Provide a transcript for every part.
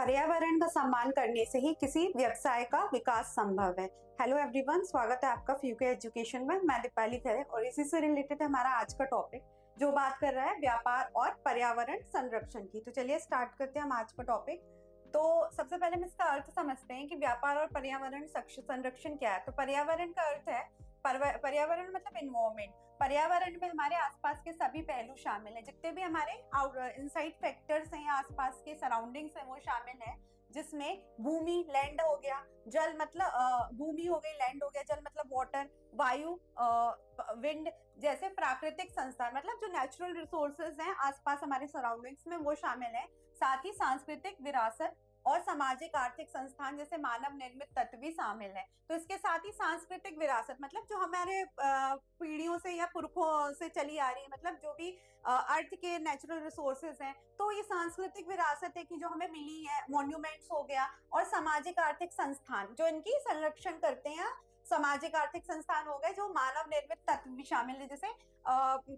पर्यावरण का सम्मान करने से ही किसी व्यवसाय का विकास संभव है। हेलो एवरीवन, स्वागत है आपका फ्यूके एजुकेशन में। मैं दीपाली खरे और इसी से रिलेटेड है हमारा आज का टॉपिक, जो बात कर रहा है व्यापार और पर्यावरण संरक्षण की। तो चलिए स्टार्ट करते हैं हम आज का टॉपिक। तो सबसे पहले हम इसका अर्थ समझते हैं कि व्यापार और पर्यावरण संरक्षण क्या है। तो पर्यावरण का अर्थ है पर्यावरण मतलब एनवायरमेंट। पर्यावरण में हमारे आसपास के सभी पहलू शामिल हैं, जितने भी हमारे इनसाइड फैक्टर्स हैं, आसपास के सराउंडिंग्स हैं, वो शामिल हैं। जिसमें भूमि, लैंड हो गया, जल मतलब भूमि हो गई, लैंड हो गया, जल मतलब वाटर, वायु, विंड जैसे प्राकृतिक संसाधन मतलब जो नेचुरल रिसोर्सेज हैं आसपास हमारे सराउंडिंग्स में, वो शामिल है। साथ ही सांस्कृतिक विरासत और सामाजिक आर्थिक संस्थान जैसे मानव निर्मित तत्व भी शामिल है। तो इसके साथ ही सांस्कृतिक विरासत मतलब जो हमारे पीढ़ियों से या पुरखों से चली आ रही है, मतलब जो भी अर्थ के नेचुरल रिसोर्सेज हैं, तो ये सांस्कृतिक विरासत है कि जो हमें मिली है। मॉन्यूमेंट्स हो गया और सामाजिक आर्थिक संस्थान जो इनकी संरक्षण करते हैं। सामाजिक आर्थिक संस्थान हो गए जो मानव निर्मित तत्व भी शामिल है, जैसे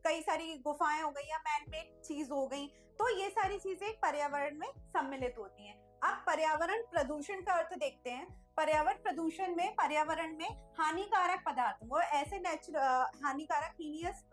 कई सारी गुफाएं हो गई या मैन मेड चीज हो गई। तो ये सारी चीजें पर्यावरण में सम्मिलित होती हैं। अब पर्यावरण प्रदूषण का अर्थ देखते हैं। पर्यावरण प्रदूषण में पर्यावरण में हानिकारक पदार्थ, वो ऐसे हानिकारक हीनियस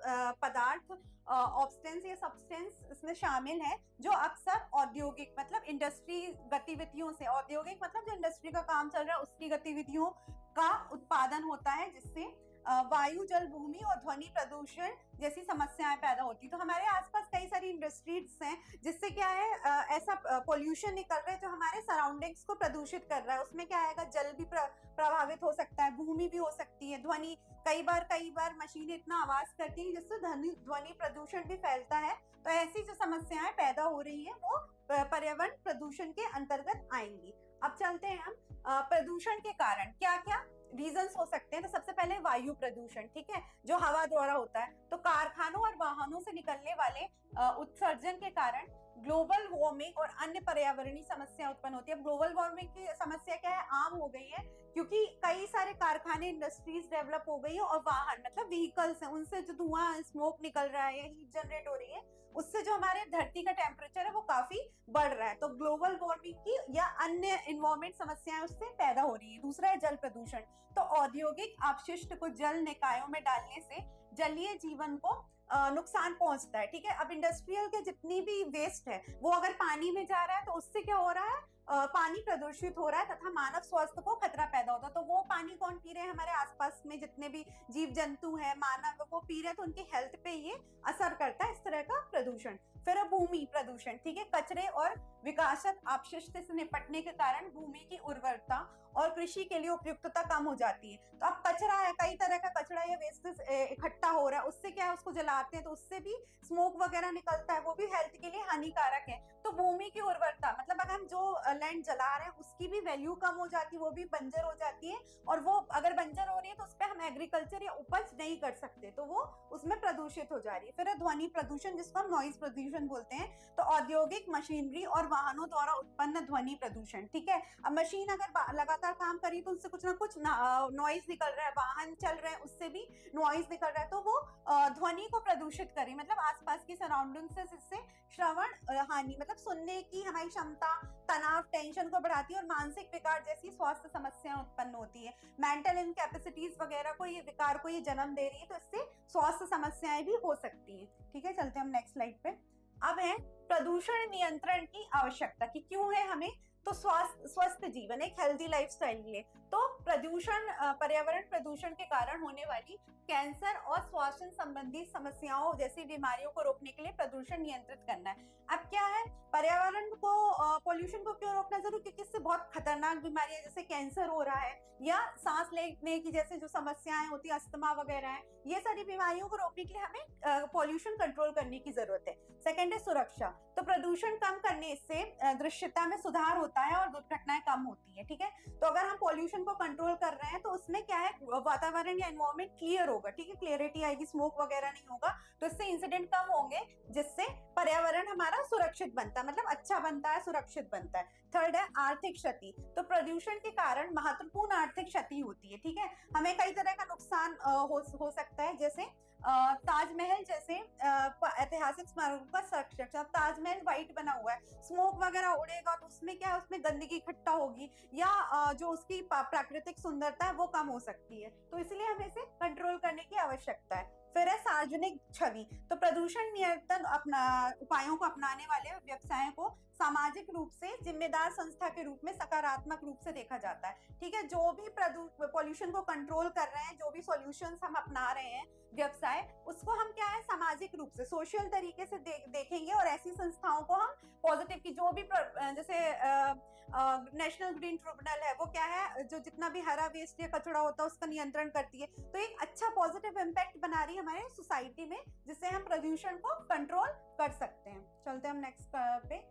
पदार्थ, ऑब्स्टेंस या सब्सटेंस इसमें शामिल है जो अक्सर औद्योगिक मतलब इंडस्ट्री गतिविधियों से, औद्योगिक मतलब जो इंडस्ट्री का काम चल रहा है उसकी गतिविधियों का उत्पादन होता है, जिससे वायु, जल, भूमि और ध्वनि प्रदूषण जैसी समस्याएं पैदा होती। तो हमारे आसपास कई सारी इंडस्ट्रीज हैं जिससे क्या है ऐसा पोल्यूशन निकल रहा है जो हमारे सराउंडिंग्स को प्रदूषित कर रहा है। उसमें क्या आएगा, जल भी प्रभावित हो सकता है, भूमि भी हो सकती है, ध्वनि, कई बार मशीनें इतना आवाज करती है जिससे ध्वनि प्रदूषण भी फैलता है। तो ऐसी जो समस्याएं पैदा हो रही है वो पर्यावरण प्रदूषण के अंतर्गत आएंगी। अब चलते हैं हम प्रदूषण के कारण क्या क्या रीजंस हो सकते हैं। तो सबसे पहले वायु प्रदूषण, ठीक है, जो हवा द्वारा होता है। तो कारखानों और वाहनों से निकलने वाले उत्सर्जन के कारण ग्लोबल वार्मिंग और अन्य पर्यावरणीय समस्या उत्पन्न होती है। ग्लोबल वार्मिंग की समस्या क्या है, आम हो गई है, क्योंकि कई सारे कारखाने, इंडस्ट्रीज डेवलप हो गई है और वाहन मतलब व्हीकल्स हैं, उनसे जो धुआं, स्मोक निकल रहा है या हीट जनरेट हो रही है, उससे जो हमारे धरती का टेम्परेचर है वो काफी बढ़ रहा है। तो ग्लोबल वार्मिंग की या अन्य इन्वायरमेंट समस्याएं उससे पैदा हो रही है। दूसरा है जल प्रदूषण। तो औद्योगिक अपशिष्ट को जल निकायों में डालने से जलीय जीवन को नुकसान पहुंचता है, ठीक है। अब इंडस्ट्रियल के जितनी भी वेस्ट है वो अगर पानी में जा रहा है तो उससे क्या हो रहा है, पानी प्रदूषित हो रहा है तथा मानव स्वास्थ्य को खतरा पैदा होता है। तो वो पानी कौन पी रहे हैं, हमारे आसपास में जितने भी जीव जंतु हैं, मानव, वो पी रहे हैं, तो उनकी हेल्थ पे ये असर करता है, इस तरह का प्रदूषण। फिर भूमि प्रदूषण, ठीक है, कचरे और विकासक अपशिष्ट से निपटने के कारण भूमि की उर्वरता और कृषि के लिए उपयुक्तता कम हो जाती है। तो अब कचरा है, कई तरह का कचरा या वेस्ट इकट्ठा हो रहा है, उससे क्या है, उसको जलाते हैं तो उससे भी स्मोक वगैरह निकलता है, वो भी हेल्थ के लिए हानिकारक है। तो भूमि की उर्वरता मतलब अगर हम जो लैंड जला रहे हैं उसकी भी वैल्यू कम हो जाती है, वो भी बंजर हो जाती है, और वो अगर बंजर हो रही है तो उस पर हम एग्रीकल्चर या उपज नहीं कर सकते, तो वो उसमें प्रदूषित हो जा रही है। फिर ध्वनि प्रदूषण, जिसको हम नॉइज प्रदूषण बोलते हैं। तो औद्योगिक मशीनरी और वाहनों द्वारा उत्पन्न ध्वनि प्रदूषण, ठीक है। अब मशीन अगर लगातार काम करी तो उससे कुछ ना कुछ नॉइज निकल रहा है, वाहन चल रहे हैं उससे भी नॉइज निकल रहा है, तो वो ध्वनि को प्रदूषित करी, मतलब आसपास की सराउंडिंग से, जिससे श्रवण हानि मतलब सुनने की हमारी क्षमता, तनाव, टेंशन को बढ़ाती है और मानसिक विकार जैसी स्वास्थ्य समस्याएं उत्पन्न होती है। मेंटल इनकैपेसिटीज वगैरह को, ये विकार को ये जन्म दे रही है, तो इससे स्वास्थ्य समस्याएं भी हो सकती हैं, ठीक है। चलते हैं हम नेक्स्ट स्लाइड पे। अब है प्रदूषण नियंत्रण की आवश्यकता कि क्यों है हमें। तो स्वस्थ जीवन, एक हेल्दी लाइफस्टाइल के लिए तो प्रदूषण, पर्यावरण प्रदूषण के कारण होने वाली कैंसर और श्वसन संबंधी समस्याओं जैसी बीमारियों को रोकने के लिए प्रदूषण नियंत्रित करना है। अब क्या है, पर्यावरण को, पोल्यूशन को क्यों रोकना जरूरी, क्योंकि इससे बहुत खतरनाक बीमारियां जैसे कैंसर हो रहा है या सांस लेने की जैसे जो समस्याएं होती है, अस्थमा वगैरह है, ये सारी बीमारियों को रोकने के लिए हमें पोल्यूशन कंट्रोल करने की जरूरत है। सेकेंड है सुरक्षा। तो प्रदूषण कम करने से दृश्यता में सुधार होता है और दुर्घटनाएं कम होती है, ठीक है। तो अगर हम पोल्यूशन को कंट्रोल कर रहे हैं तो उसमें क्या है, वातावरण या एनवायरमेंट क्लियर होगा, ठीक है, क्लियरिटी आएगी, स्मोक वगैरह नहीं होगा, तो इससे इंसिडेंट कम होंगे, जिससे पर्यावरण हमारा सुरक्षित बनता है, मतलब अच्छा बनता है, सुरक्षित बनता है। थर्ड है आर्थिक क्षति। तो प्रदूषण के कारण महत्वपूर्ण आर्थिक क्षति होती है, ठीक है। हमें कई तरह का नुकसान हो सकता है, जैसे ताजमहल जैसे ऐतिहासिक स्मारकों का संरक्षण। अब ताजमहल व्हाइट बना हुआ है, स्मोक वगैरह उड़ेगा तो उसमें क्या है, उसमें गंदगी इकट्ठा होगी या जो उसकी प्राकृतिक सुंदरता है वो कम हो सकती है, तो इसलिए हमें इसे कंट्रोल करने की आवश्यकता है। फिर है सार्वजनिक छवि। तो प्रदूषण नियंत्रण उपायों को अपनाने वाले व्यवसायों को सामाजिक रूप से जिम्मेदार संस्था के रूप में सकारात्मक रूप से देखा जाता है। ठीक है, जो भी पॉल्यूशन को कंट्रोल कर रहे हैं, जो भी सॉल्यूशंस हम अपना रहे हैं व्यवसाय, उसको हम क्या है सामाजिक रूप से सोशल तरीके से देखेंगे, और ऐसी संस्थाओं को हम पॉजिटिव की जो भी जैसे नेशनल ग्रीन ट्रिब्यूनल है, वो क्या है जो जितना भी हरा वेस्ट या कचरा होता है उसका नियंत्रण करती है, तो एक अच्छा पॉजिटिव इम्पैक्ट बना रही है हमारे सोसाइटी में, जिससे हम प्रदूषण को कंट्रोल कर सकते हैं। चलते हैं हम नेक्स्ट पे,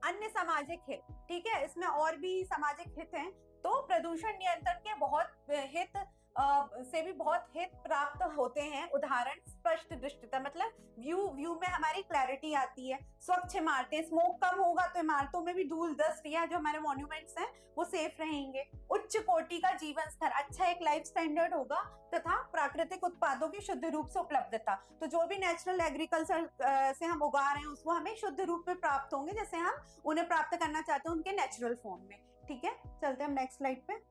अन्य सामाजिक हित। ठीक है, इसमें और भी सामाजिक हित हैं। तो प्रदूषण नियंत्रण के बहुत हित से भी बहुत हित प्राप्त होते हैं। उदाहरण, स्पष्ट दृष्टिता, मतलब व्यू में हमारी क्लैरिटी आती है। स्वच्छ इमारतें, स्मोक कम होगा तो इमारतों में भी धूल डस्ट या जो हमारे मॉन्यूमेंट्स हैं वो सेफ रहेंगे। उच्च कोटि का जीवन स्तर, अच्छा एक लाइफ स्टैंडर्ड होगा, तथा प्राकृतिक उत्पादों की शुद्ध रूप से उपलब्धता। तो जो भी नेचुरल एग्रीकल्चर से हम उगा रहे हैं उसको हमें शुद्ध रूप में प्राप्त होंगे, जैसे हम उन्हें प्राप्त करना चाहते हैं उनके नेचुरल फॉर्म में। ठीक है, चलते हैं हम नेक्स्ट स्लाइड पे।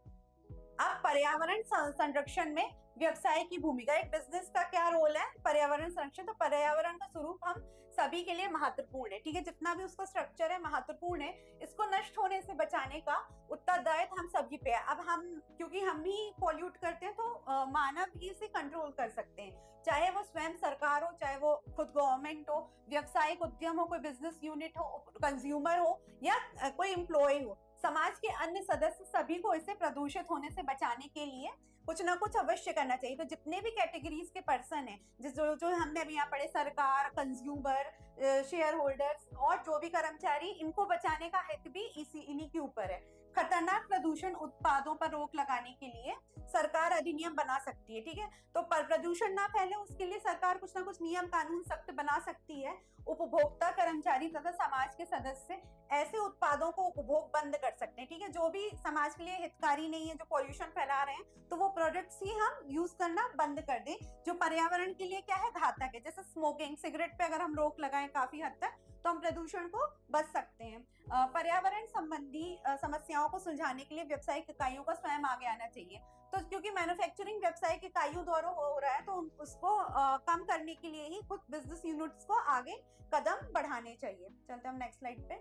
अब पर्यावरण संरक्षण में व्यवसाय की भूमिका, एक बिजनेस का क्या रोल है पर्यावरण संरक्षण। तो पर्यावरण का स्वरूप हम सभी के लिए महत्वपूर्ण है। ठीक है, जितना भी उसका स्ट्रक्चर है महत्वपूर्ण है, इसको नष्ट होने से बचाने का उत्तरदायित्व हम सभी पे है। अब हम क्योंकि हम ही पॉल्यूट करते हैं तो मानव ही इसे कंट्रोल कर सकते हैं, चाहे वो स्वयं सरकार हो, चाहे वो खुद गवर्नमेंट हो, व्यवसायिक उद्यम हो, कोई बिजनेस यूनिट हो, कंज्यूमर हो या कोई एम्प्लॉय हो, समाज के अन्य सदस्य, सभी को इसे प्रदूषित होने से बचाने के लिए कुछ ना कुछ अवश्य करना चाहिए। तो जितने भी कैटेगरीज के पर्सन हैं, जो हमने अभी यहाँ पढ़े, सरकार, कंज्यूमर, शेयर होल्डर्स और जो भी कर्मचारी, इनको बचाने का हित भी इन्हीं के ऊपर है। खतरनाक प्रदूषण उत्पादों पर रोक लगाने के लिए सरकार अधिनियम बना सकती है। ठीक है, तो प्रदूषण ना फैले उसके लिए सरकार कुछ ना कुछ नियम कानून सख्त बना सकती है। उपभोक्ता, कर्मचारी तथा समाज के सदस्य ऐसे उत्पादों को उपभोग बंद कर सकते हैं। ठीक है, जो भी समाज के लिए हितकारी नहीं है, जो पॉल्यूशन फैला रहे हैं, तो वो प्रोडक्ट्स ही हम यूज करना बंद कर दें जो पर्यावरण के लिए क्या है घातक है। जैसे स्मोकिंग, सिगरेट पे अगर हम रोक लगाएं काफी हद तक, तो हम प्रदूषण को बच सकते हैं। पर्यावरण संबंधी समस्याओं को सुलझाने के लिए व्यावसायिक इकाइयों को स्वयं आगे आना चाहिए। तो क्योंकि मैन्युफैक्चरिंग व्यावसायिक इकाइयों द्वारा हो रहा है, तो उसको कम करने के लिए ही खुद बिजनेस यूनिट्स को आगे कदम बढ़ाने चाहिए। चलते हम नेक्स्ट स्लाइड पे।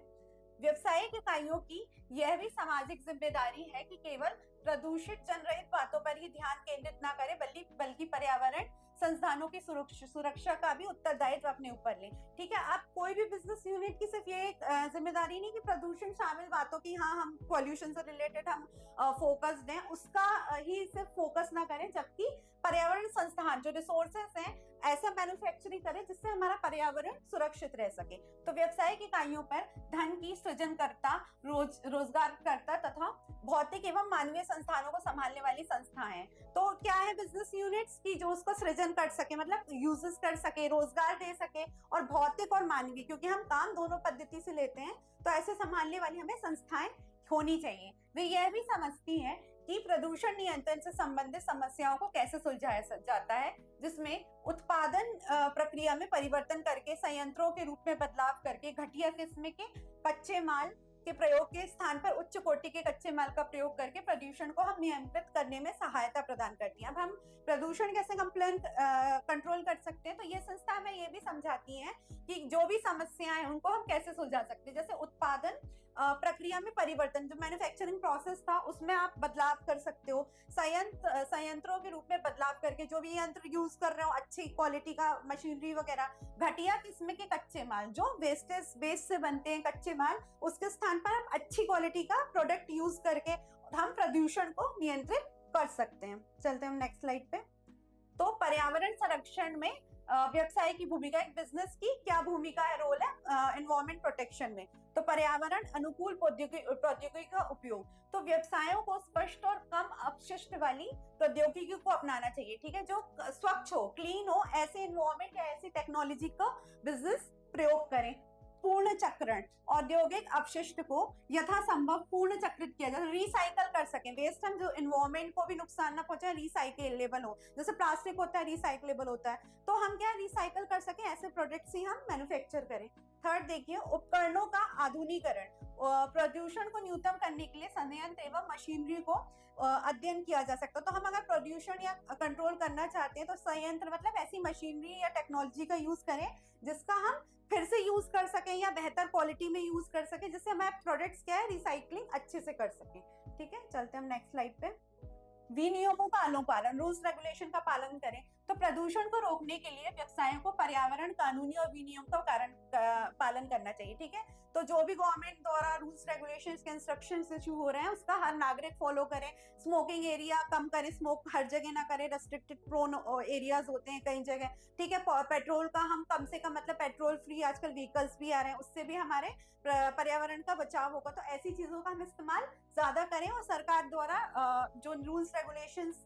व्यावसायिक इकाइयों की यह भी सामाजिक जिम्मेदारी है कि केवल प्रदूषित जनरहित बातों पर ही ध्यान केंद्रित ना करें, बल्कि पर्यावरण संस्थानों की सुरक्षा का भी उत्तरदायित्व अपने ऊपर लें। ठीक है, आप कोई भी बिजनेस यूनिट की सिर्फ ये जिम्मेदारी नहीं कि प्रदूषण शामिल बातों की, हाँ हम पॉल्यूशन से रिलेटेड हम फोकस्ड हैं, उसका ही सिर्फ फोकस ना करें, जबकि पर्यावरण संस्थान जो रिसोर्सेस हैं ऐसा मैन्युफैक्चरिंग करें जिससे हमारा पर्यावरण सुरक्षित रह सके। तो व्यावसायिक इकाइयों पर धन की सृजनकर्ता, रोजगारकर्ता तथा भौतिक एवं मानवीय संस्थानों को संभालने वाली संस्थाएं। तो क्या है बिजनेस यूनिट्स की जो उसको सृजन कर सके, मतलब यूजेस कर सके, रोजगार दे सके, और भौतिक और मानवीय, क्योंकि हम काम दोनों पद्धति से लेते हैं, तो ऐसे संभालने वाली हमें संस्थाएं होनी चाहिए। वे यह भी समझती हैं कि प्रदूषण नियंत्रण से संबंधित समस्याओं को कैसे सुलझाया जाता है, जिसमें उत्पादन प्रक्रिया में परिवर्तन करके, संयंत्रों के रूप में बदलाव करके, घटिया किस्म के कच्चे माल के प्रयोग के स्थान पर उच्च कोटि के कच्चे माल का प्रयोग करके प्रदूषण को हम नियंत्रित करने में सहायता प्रदान करती हैं। अब हम प्रदूषण कैसे कंट्रोल कर सकते हैं, तो ये संस्था हमें ये भी समझाती हैं कि जो भी समस्याएं उनको हम कैसे सुलझा सकते हैं। जैसे उत्पादन प्रक्रिया में परिवर्तन, जो मैन्युफैक्चरिंग प्रोसेस था उसमें आप बदलाव कर सकते हो, संयंत्रों के रूप में बदलाव करके जो भी यंत्र यूज कर रहे हो अच्छी क्वालिटी का मशीनरी वगैरह, घटिया किस्म के कच्चे माल जो वेस्ट से बनते हैं कच्चे माल, उसके स्थान पर हम अच्छी क्वालिटी का प्रोडक्ट यूज करके हम प्रदूषण को नियंत्रित कर सकते हैं। चलते हैं हम नेक्स्ट स्लाइड पे। तो पर्यावरण संरक्षण में व्यवसाय की भूमिका, एक बिजनेस की क्या भूमिका है, रोल है एनवायरमेंट प्रोटेक्शन में। तो पर्यावरण अनुकूल प्रौद्योगिकी का उपयोग, तो व्यवसायों को स्पष्ट और कम अपशिष्ट वाली प्रौद्योगिकी को अपनाना चाहिए। ठीक है, जो स्वच्छ हो, क्लीन हो, ऐसे एनवायरमेंट या ऐसी टेक्नोलॉजी का बिजनेस प्रयोग करें। पूर्ण चक्रण, औद्योगिक अपशिष्ट को यथासंभव पूर्ण चक्रित किया जाए, रिसाइकल कर सकें, वेस्ट हम जो इन्वायरमेंट को भी नुकसान ना पहुंचे, रिसाइकलेबल हो, जैसे प्लास्टिक होता है रिसाइकलेबल होता है, तो हम क्या रिसाइकल कर सकें, ऐसे प्रोडक्ट्स ही हम मैन्युफैक्चर करें। थर्ड देखिए, उपकरणों का आधुनिकरण, प्रदूषण को न्यूनतम करने के लिए संयंत्र एवं मशीनरी को अध्ययन किया जा सकता है। तो हम अगर प्रदूषण या कंट्रोल करना चाहते हैं तो संयंत्र मतलब ऐसी मशीनरी या टेक्नोलॉजी का यूज करें जिसका हम फिर से यूज कर सकें या बेहतर क्वालिटी में यूज कर सकें, जिससे हमारे प्रोडक्ट्स क्या है रिसाइकलिंग अच्छे से कर सकें। ठीक है, चलते हम नेक्स्ट स्लाइड पे। विनियमों का अनुपालन, रूल्स रेगुलेशन का पालन करें। तो प्रदूषण को रोकने के लिए व्यवसायों को पर्यावरण कानूनी और विनियम का पालन करना चाहिए। ठीक है, तो जो भी गवर्नमेंट द्वारा रूल्स रेगुलेशंस के इंस्ट्रक्शंस इशू हो रहे हैं उसका हर नागरिक फॉलो करे। स्मोकिंग एरिया कम करें, स्मोक हर जगह ना करें, रेस्ट्रिक्टेड प्रोन एरियाज होते हैं कई जगह। ठीक है, पेट्रोल का हम कम से कम मतलब पेट्रोल फ्री आजकल व्हीकल्स भी आ रहे हैं, उससे भी हमारे पर्यावरण का बचाव होगा। तो ऐसी चीजों का हम इस्तेमाल ज्यादा करें और सरकार द्वारा जो रूल्स रेगुलेशंस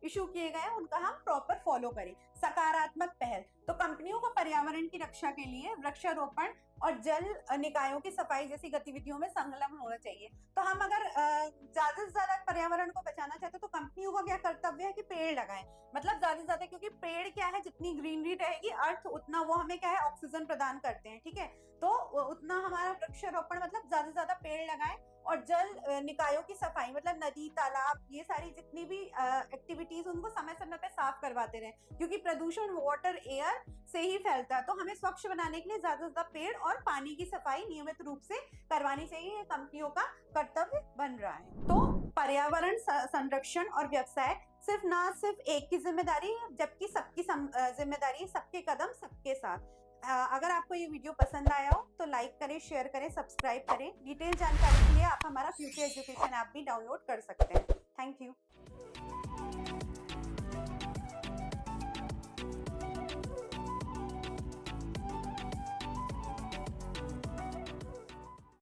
इशू किए गए हैं उनका हम प्रॉपर फॉलो करें। सकारात्मक पहल, तो कंपनियों को पर्यावरण की रक्षा के लिए वृक्षारोपण और जल निकायों की सफाई जैसी गतिविधियों में संलग्न होना चाहिए। तो हम अगर ज्यादा से ज्यादा पर्यावरण को बचाना चाहते हैं तो कंपनियों का क्या कर्तव्य है कि पेड़ लगाएं, मतलब ज्यादा से ज्यादा, क्योंकि पेड़ क्या है, जितनी ग्रीनरी रहेगी अर्थ उतना वो हमें क्या है ऑक्सीजन प्रदान करते हैं। ठीक है, तो उतना हमारा वृक्षारोपण मतलब ज्यादा से ज्यादा पेड़ लगाएं और जल निकायों की सफाई मतलब नदी तालाब ये सारी जितनी भी एक्टिविटीज उनको समय समय पे साफ करवाते रहे, क्योंकि प्रदूषण वाटर एयर से ही फैलता है। तो हमें स्वच्छ बनाने के लिए ज्यादा से ज्यादा पेड़ और पानी की सफाई नियमित रूप से करवानी चाहिए, ये कंपनियों का कर्तव्य बन रहा है। तो पर्यावरण संरक्षण और व्यवसाय सिर्फ एक की जिम्मेदारी है, जबकि सबकी जिम्मेदारी, सबके कदम सबके साथ। अगर आपको ये वीडियो पसंद आया हो तो लाइक करें, शेयर करें, सब्सक्राइब करें। डिटेल जानकारी के लिए आप हमारा फ्यूचर एजुकेशन ऐप भी डाउनलोड कर सकते हैं। Thank you.